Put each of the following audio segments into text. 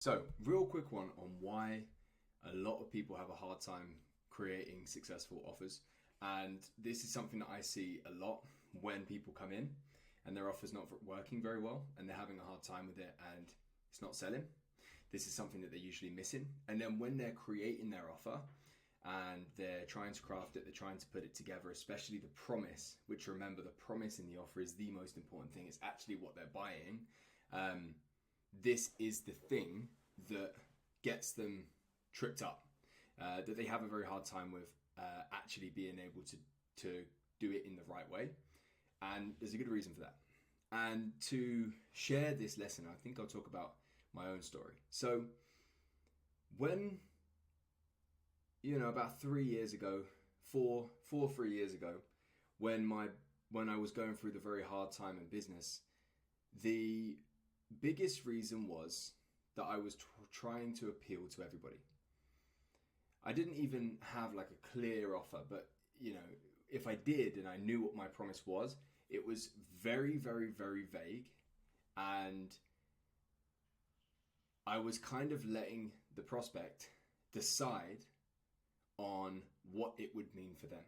So, real quick one on why a lot of people have a hard time creating successful offers. And this is something that I see a lot when people come in and their offer's not working very well and they're having a hard time with it and it's not selling. This is something that they're usually missing. And then when they're creating their offer and they're trying to craft it, they're trying to put it together, especially the promise, which remember, the promise in the offer is the most important thing. It's actually what they're buying. This is the thing that gets them tripped up, that they have a very hard time with actually being able to do it in the right way. And there's a good reason for that. And to share this lesson, I think I'll talk about my own story. So when, about 3 years ago, 3 years ago, when I was going through the very hard time in business, the biggest reason was that I was trying to appeal to everybody. I didn't even have like a clear offer, but if I did and I knew what my promise was, it was very, very, very vague. And I was kind of letting the prospect decide on what it would mean for them.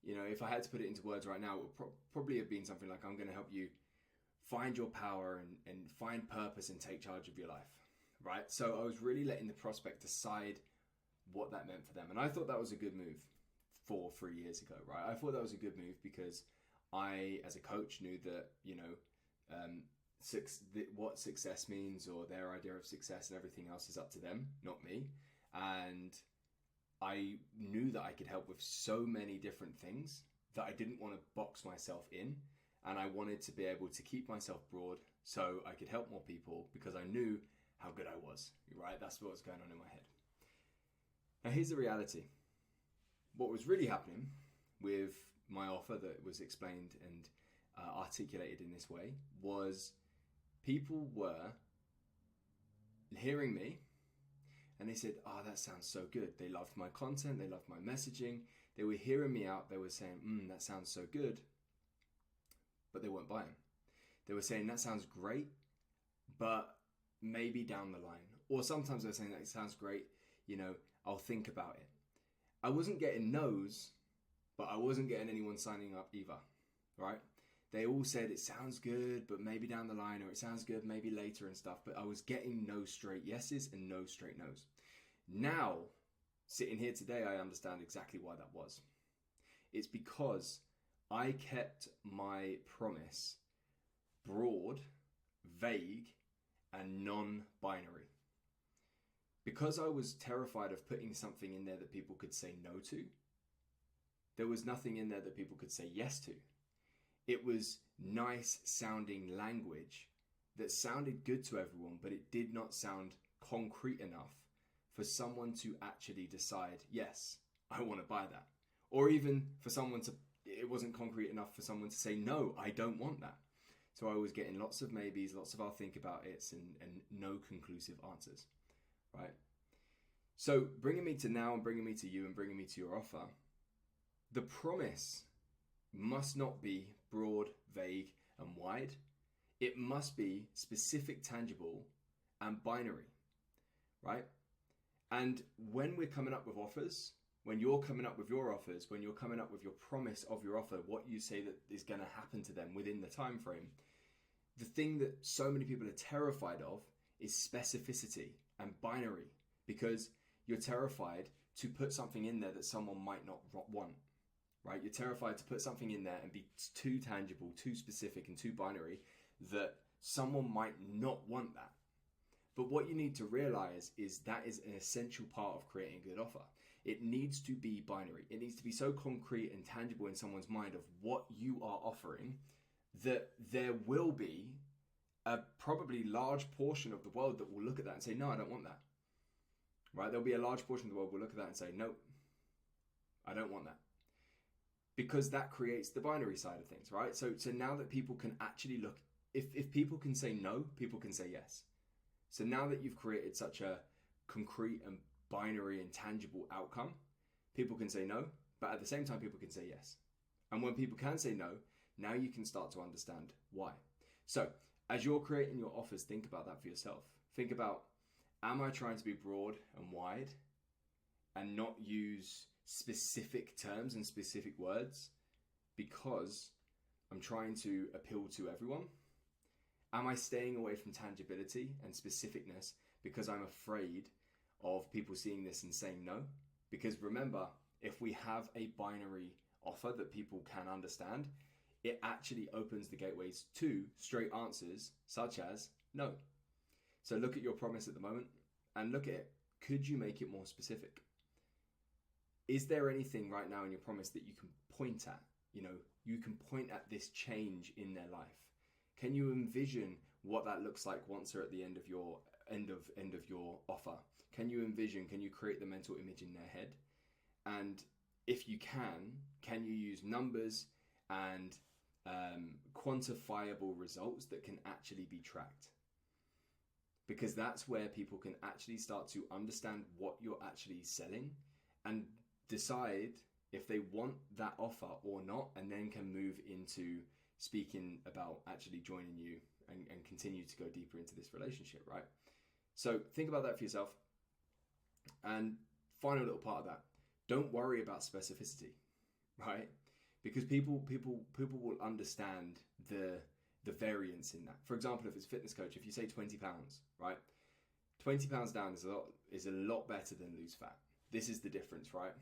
If I had to put it into words right now, it would probably have been something like, I'm going to help you find your power and find purpose and take charge of your life, right? So I was really letting the prospect decide what that meant for them. And I thought that was a good move 3 years ago, right? I thought that was a good move because I, as a coach, knew that, what success means or their idea of success and everything else is up to them, not me. And I knew that I could help with so many different things that I didn't want to box myself in. And I wanted to be able to keep myself broad so I could help more people because I knew how good I was, right? That's what was going on in my head. Now, here's the reality. What was really happening with my offer that was explained and articulated in this way was people were hearing me and they said, oh, that sounds so good. They loved my content. They loved my messaging. They were hearing me out. They were saying, that sounds so good. But they weren't buying. They were saying, that sounds great, but maybe down the line. Or sometimes they're saying, that sounds great, I'll think about it. I wasn't getting no's, but I wasn't getting anyone signing up either, right? They all said, it sounds good, but maybe down the line, or it sounds good, maybe later and stuff. But I was getting no straight yeses and no straight no's. Now, sitting here today, I understand exactly why that was. It's because I kept my promise broad, vague, and non-binary. Because I was terrified of putting something in there that people could say no to, there was nothing in there that people could say yes to. It was nice sounding language that sounded good to everyone, but it did not sound concrete enough for someone to actually decide, yes, I want to buy that. Or even for someone it wasn't concrete enough for someone to say, no, I don't want that. So I was getting lots of maybes, lots of I'll think about it, and no conclusive answers, right? So bringing me to now and bringing me to you and bringing me to your offer, the promise must not be broad, vague, and wide. It must be specific, tangible, and binary, right? And when we're coming up with offers, when you're coming up with your offers, when you're coming up with your promise of your offer, what you say that is going to happen to them within the time frame, the thing that so many people are terrified of is specificity and binary, because you're terrified to put something in there that someone might not want, right? You're terrified to put something in there and be too tangible, too specific, and too binary that someone might not want that. But what you need to realize is that is an essential part of creating a good offer. It needs to be binary. It needs to be so concrete and tangible in someone's mind of what you are offering that there will be a probably large portion of the world that will look at that and say, no, I don't want that. Right? There'll be a large portion of the world will look at that and say, no, I don't want that. Because that creates the binary side of things, right? So now that people can actually look, if people can say no, people can say yes. So now that you've created such a concrete and binary and tangible outcome, people can say no, but at the same time, people can say yes. And when people can say no, now you can start to understand why. So as you're creating your offers, think about that for yourself. think about, am I trying to be broad and wide and not use specific terms and specific words because I'm trying to appeal to everyone? Am I staying away from tangibility and specificness because I'm afraid of people seeing this and saying no? Because remember, if we have a binary offer that people can understand, it actually opens the gateways to straight answers such as no. So look at your promise at the moment and look at it. Could you make it more specific? Is there anything right now in your promise that you can point at? You can point at this change in their life. Can you envision what that looks like once they're at the end of your offer? Can you create the mental image in their head? And if you can you use numbers and quantifiable results that can actually be tracked? Because that's where people can actually start to understand what you're actually selling and decide if they want that offer or not, and then can move into speaking about actually joining you and continue to go deeper into this relationship, right? So think about that for yourself. And final little part of that, don't worry about specificity, right? Because people will understand the variance in that. For example, if it's a fitness coach, if you say 20 pounds, right? 20 pounds down is a lot better than lose fat. This is the difference, right?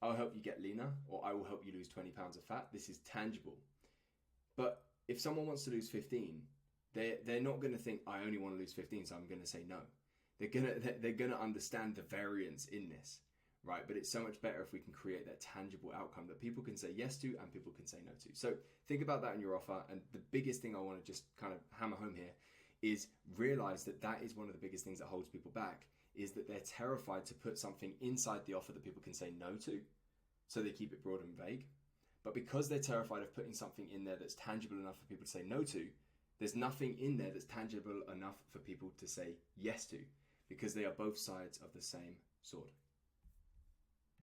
I'll help you get leaner, or I will help you lose 20 pounds of fat. This is tangible. But if someone wants to lose 15, they're not going to think, I only want to lose 15, so I'm going to say no. They're gonna understand the variance in this, right? But it's so much better if we can create that tangible outcome that people can say yes to and people can say no to. So think about that in your offer. And the biggest thing I want to just kind of hammer home here is realize that is one of the biggest things that holds people back, is that they're terrified to put something inside the offer that people can say no to. So they keep it broad and vague. But because they're terrified of putting something in there that's tangible enough for people to say no to, there's nothing in there that's tangible enough for people to say yes to, because they are both sides of the same sword.